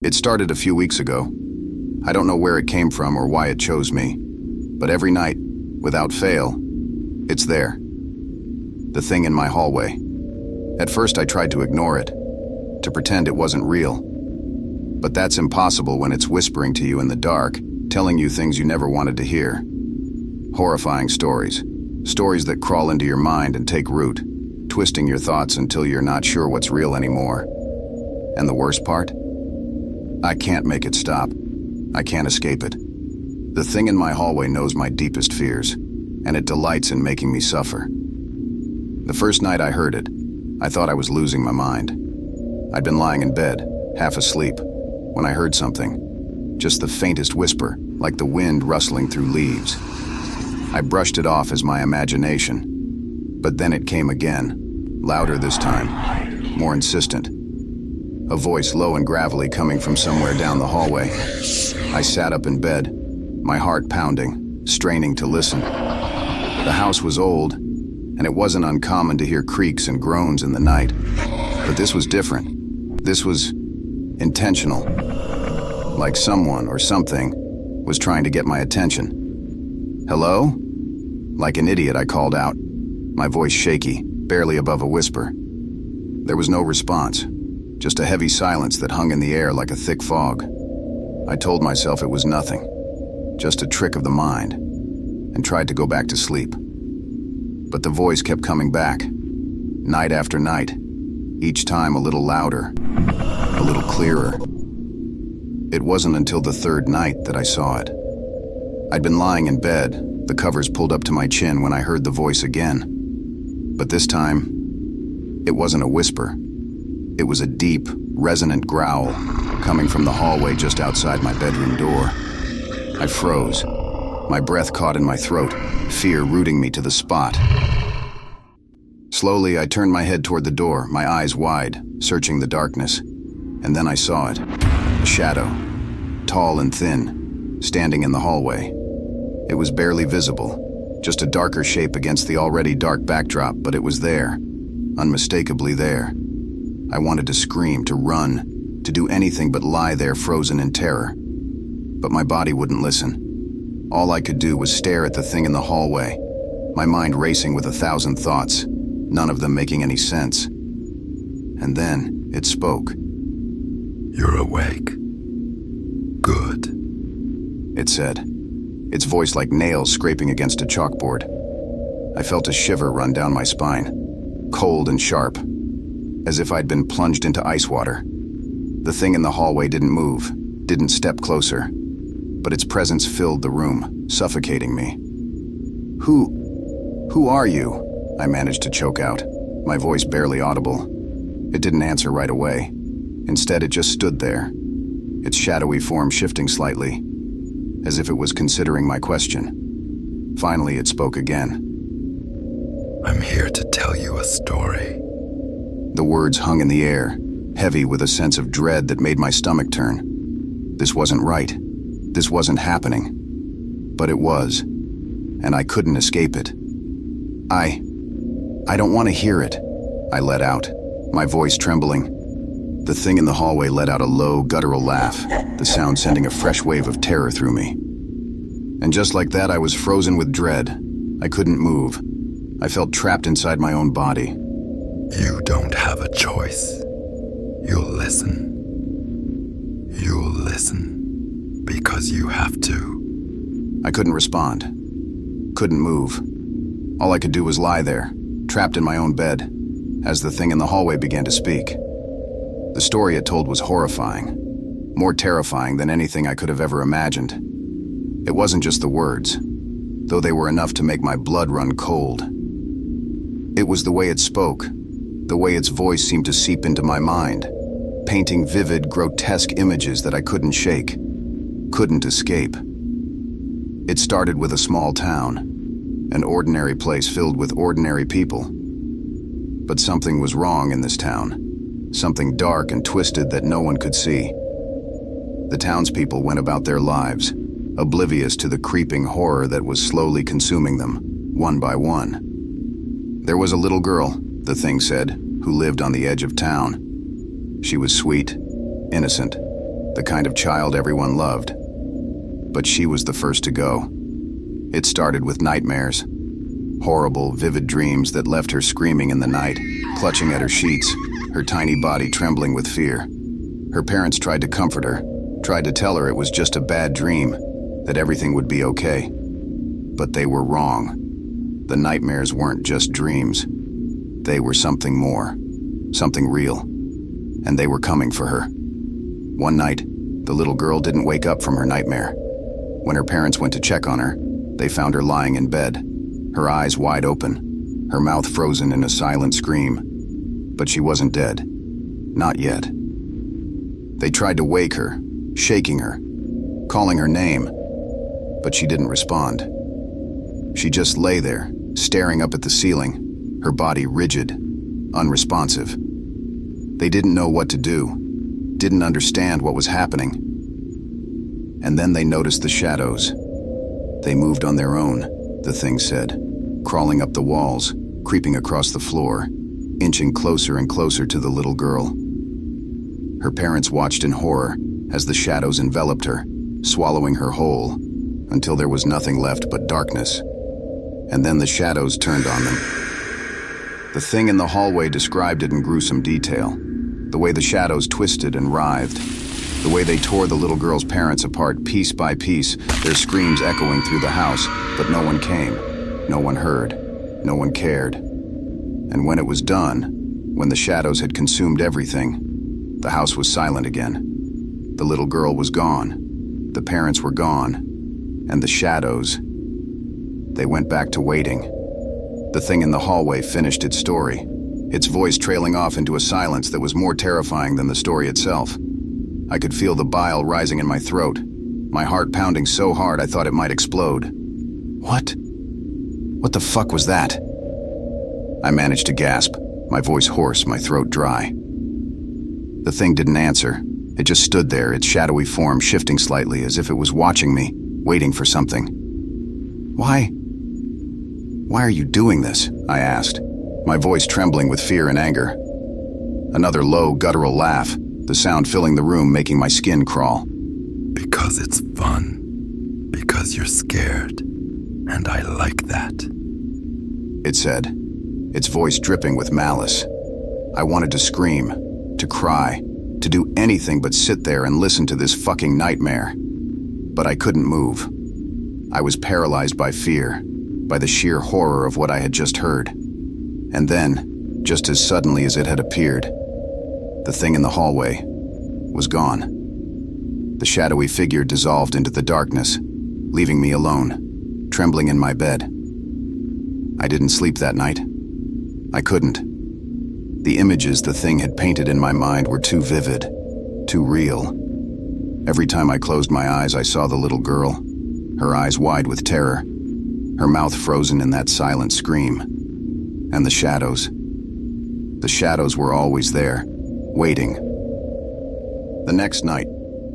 It started a few weeks ago. I don't know where it came from or why it chose me, but every night, without fail, it's there. The thing in my hallway. At first I tried to ignore it, to pretend it wasn't real. But that's impossible when it's whispering to you in the dark, telling you things you never wanted to hear. Horrifying stories. Stories that crawl into your mind and take root, twisting your thoughts until you're not sure what's real anymore. And the worst part? I can't make it stop. I can't escape it. The thing in my hallway knows my deepest fears, and it delights in making me suffer. The first night I heard it, I thought I was losing my mind. I'd been lying in bed, half asleep, when I heard something. Just the faintest whisper, like the wind rustling through leaves. I brushed it off as my imagination. But then it came again, louder this time, more insistent. A voice low and gravelly coming from somewhere down the hallway. I sat up in bed, my heart pounding, straining to listen. The house was old, and it wasn't uncommon to hear creaks and groans in the night. But this was different. This was intentional. Like someone or something was trying to get my attention. Hello? Like an idiot, I called out, my voice shaky, barely above a whisper. There was no response. Just a heavy silence that hung in the air like a thick fog. I told myself it was nothing, just a trick of the mind, and tried to go back to sleep. But the voice kept coming back, night after night, each time a little louder, a little clearer. It wasn't until the third night that I saw it. I'd been lying in bed, the covers pulled up to my chin when I heard the voice again. But this time, it wasn't a whisper. It was a deep, resonant growl coming from the hallway just outside my bedroom door. I froze, my breath caught in my throat, fear rooting me to the spot. Slowly, I turned my head toward the door, my eyes wide, searching the darkness. And then I saw it, a shadow, tall and thin, standing in the hallway. It was barely visible, just a darker shape against the already dark backdrop, but it was there, unmistakably there. I wanted to scream, to run, to do anything but lie there frozen in terror. But my body wouldn't listen. All I could do was stare at the thing in the hallway, my mind racing with 1,000 thoughts, none of them making any sense. And then it spoke. "You're awake. Good," it said, its voice like nails scraping against a chalkboard. I felt a shiver run down my spine, cold and sharp, as if I'd been plunged into ice water. The thing in the hallway didn't move, didn't step closer, but its presence filled the room, suffocating me. Who are you?" I managed to choke out, my voice barely audible. It didn't answer right away. Instead, it just stood there, its shadowy form shifting slightly, as if it was considering my question. Finally, it spoke again. "I'm here to tell you a story." The words hung in the air, heavy with a sense of dread that made my stomach turn. This wasn't right. This wasn't happening. But it was, and I couldn't escape it. I don't want to hear it, I let out, my voice trembling. The thing in the hallway let out a low, guttural laugh, the sound sending a fresh wave of terror through me. And just like that, I was frozen with dread. I couldn't move. I felt trapped inside my own body. "You don't have a choice. You'll listen. You'll listen because you have to." I couldn't respond. Couldn't move. All I could do was lie there, trapped in my own bed, as the thing in the hallway began to speak. The story it told was horrifying, more terrifying than anything I could have ever imagined. It wasn't just the words, though they were enough to make my blood run cold. It was the way it spoke, the way its voice seemed to seep into my mind, painting vivid, grotesque images that I couldn't shake, couldn't escape. It started with a small town, an ordinary place filled with ordinary people. But something was wrong in this town, something dark and twisted that no one could see. The townspeople went about their lives, oblivious to the creeping horror that was slowly consuming them, one by one. There was a little girl, the thing said, who lived on the edge of town. She was sweet, innocent, the kind of child everyone loved. But she was the first to go. It started with nightmares. Horrible, vivid dreams that left her screaming in the night, clutching at her sheets, her tiny body trembling with fear. Her parents tried to comfort her, tried to tell her it was just a bad dream, that everything would be okay. But they were wrong. The nightmares weren't just dreams. They were something more, something real. And they were coming for her. One night, the little girl didn't wake up from her nightmare. When her parents went to check on her, they found her lying in bed, her eyes wide open, her mouth frozen in a silent scream. But she wasn't dead. Not yet. They tried to wake her, shaking her, calling her name, but she didn't respond. She just lay there, staring up at the ceiling, her body rigid, unresponsive. They didn't know what to do, didn't understand what was happening. And then they noticed the shadows. They moved on their own, the thing said, crawling up the walls, creeping across the floor, inching closer and closer to the little girl. Her parents watched in horror as the shadows enveloped her, swallowing her whole, until there was nothing left but darkness. And then the shadows turned on them. The thing in the hallway described it in gruesome detail. The way the shadows twisted and writhed. The way they tore the little girl's parents apart piece by piece, their screams echoing through the house, but no one came. No one heard. No one cared. And when it was done, when the shadows had consumed everything, the house was silent again. The little girl was gone. The parents were gone. And the shadows, they went back to waiting. The thing in the hallway finished its story, its voice trailing off into a silence that was more terrifying than the story itself. I could feel the bile rising in my throat, my heart pounding so hard I thought it might explode. What? What the fuck was that? I managed to gasp, my voice hoarse, my throat dry. The thing didn't answer. It just stood there, its shadowy form shifting slightly as if it was watching me, waiting for something. Why are you doing this? I asked, my voice trembling with fear and anger. Another low, guttural laugh, the sound filling the room, making my skin crawl. Because it's fun. Because you're scared. And I like that. It said, its voice dripping with malice. I wanted to scream, to cry, to do anything but sit there and listen to this fucking nightmare. But I couldn't move. I was paralyzed by fear, by the sheer horror of what I had just heard. And then, just as suddenly as it had appeared, the thing in the hallway was gone. The shadowy figure dissolved into the darkness, leaving me alone, trembling in my bed. I didn't sleep that night. I couldn't. The images the thing had painted in my mind were too vivid, too real. Every time I closed my eyes, I saw the little girl, her eyes wide with terror, her mouth frozen in that silent scream. And the shadows. The shadows were always there, waiting. The next night,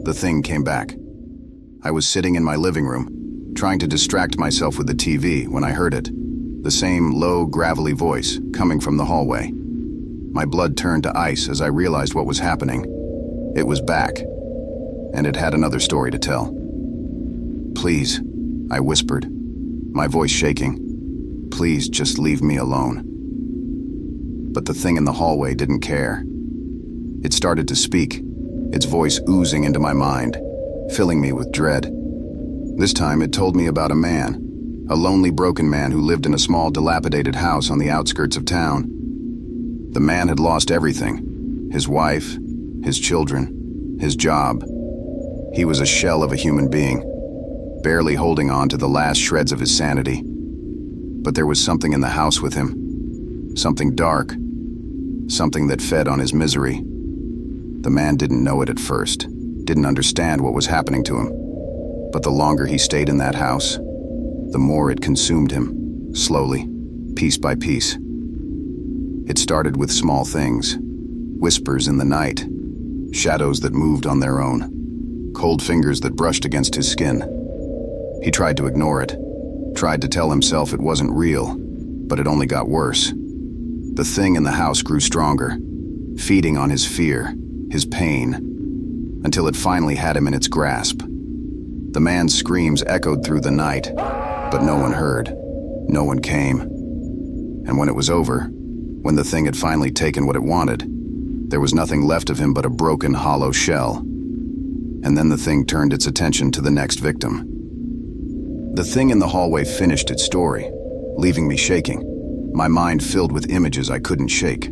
the thing came back. I was sitting in my living room, trying to distract myself with the TV when I heard it. The same low, gravelly voice coming from the hallway. My blood turned to ice as I realized what was happening. It was back, and it had another story to tell. Please, I whispered, my voice shaking. Please just leave me alone. But the thing in the hallway didn't care. It started to speak, its voice oozing into my mind, filling me with dread. This time it told me about a man, a lonely, broken man who lived in a small, dilapidated house on the outskirts of town. The man had lost everything, his wife, his children, his job. He was a shell of a human being, barely holding on to the last shreds of his sanity. But there was something in the house with him, something dark, something that fed on his misery. The man didn't know it at first, didn't understand what was happening to him. But the longer he stayed in that house, the more it consumed him, slowly, piece by piece. It started with small things, whispers in the night, shadows that moved on their own, cold fingers that brushed against his skin. He tried to ignore it, tried to tell himself it wasn't real, but it only got worse. The thing in the house grew stronger, feeding on his fear, his pain. until it finally had him in its grasp. The man's screams echoed through the night, but no one heard. No one came. And when it was over, when the thing had finally taken what it wanted, there was nothing left of him but a broken, hollow shell. And then the thing turned its attention to the next victim. The thing in the hallway finished its story, leaving me shaking, my mind filled with images I couldn't shake.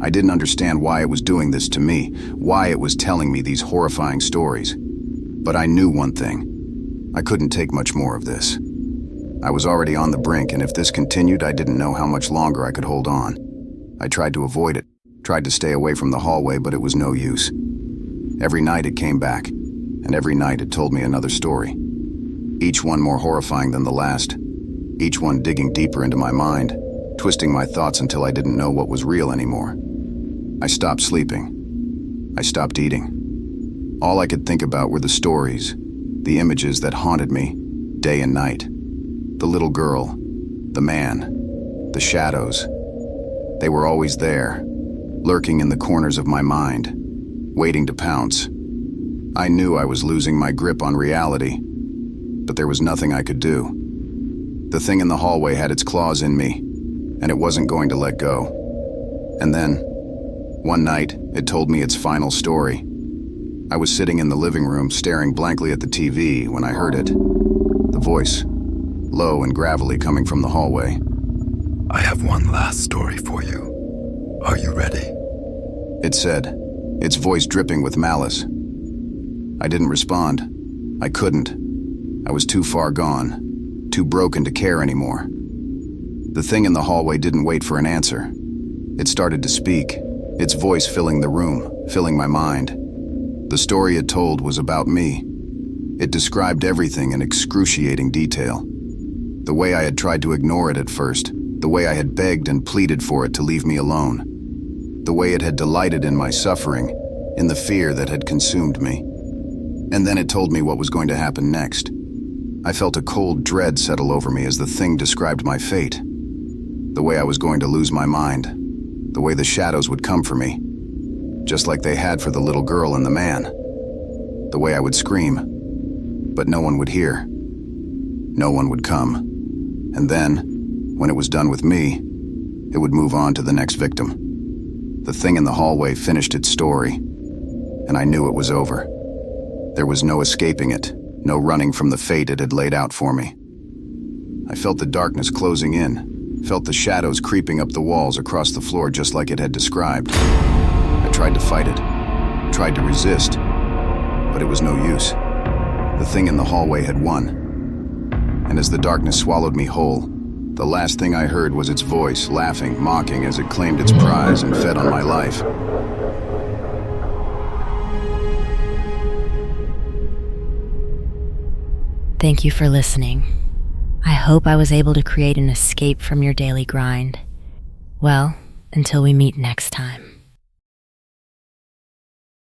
I didn't understand why it was doing this to me, why it was telling me these horrifying stories. But I knew one thing. I couldn't take much more of this. I was already on the brink, and if this continued, I didn't know how much longer I could hold on. I tried to avoid it, tried to stay away from the hallway, but it was no use. Every night it came back, and every night it told me another story. Each one more horrifying than the last, each one digging deeper into my mind, twisting my thoughts until I didn't know what was real anymore. I stopped sleeping. I stopped eating. All I could think about were the stories, the images that haunted me day and night. The little girl, the man, the shadows. They were always there, lurking in the corners of my mind, waiting to pounce. I knew I was losing my grip on reality, but there was nothing I could do. The thing in the hallway had its claws in me, and it wasn't going to let go. And then, one night, it told me its final story. I was sitting in the living room staring blankly at the TV when I heard it. The voice, low and gravelly, coming from the hallway. I have one last story for you. Are you ready? It said, its voice dripping with malice. I didn't respond. I couldn't. I was too far gone, too broken to care anymore. The thing in the hallway didn't wait for an answer. It started to speak, its voice filling the room, filling my mind. The story it told was about me. It described everything in excruciating detail. The way I had tried to ignore it at first, the way I had begged and pleaded for it to leave me alone. The way it had delighted in my suffering, in the fear that had consumed me. And then it told me what was going to happen next. I felt a cold dread settle over me as the thing described my fate. The way I was going to lose my mind. The way the shadows would come for me. Just like they had for the little girl and the man. The way I would scream, but no one would hear. No one would come. And then, when it was done with me, it would move on to the next victim. The thing in the hallway finished its story, and I knew it was over. There was no escaping it, no running from the fate it had laid out for me. I felt the darkness closing in, felt the shadows creeping up the walls across the floor just like it had described. I tried to fight it, tried to resist, but it was no use. The thing in the hallway had won. And as the darkness swallowed me whole, the last thing I heard was its voice, laughing, mocking as it claimed its prize and fed on my life. Thank you for listening. I hope I was able to create an escape from your daily grind. Well, until we meet next time.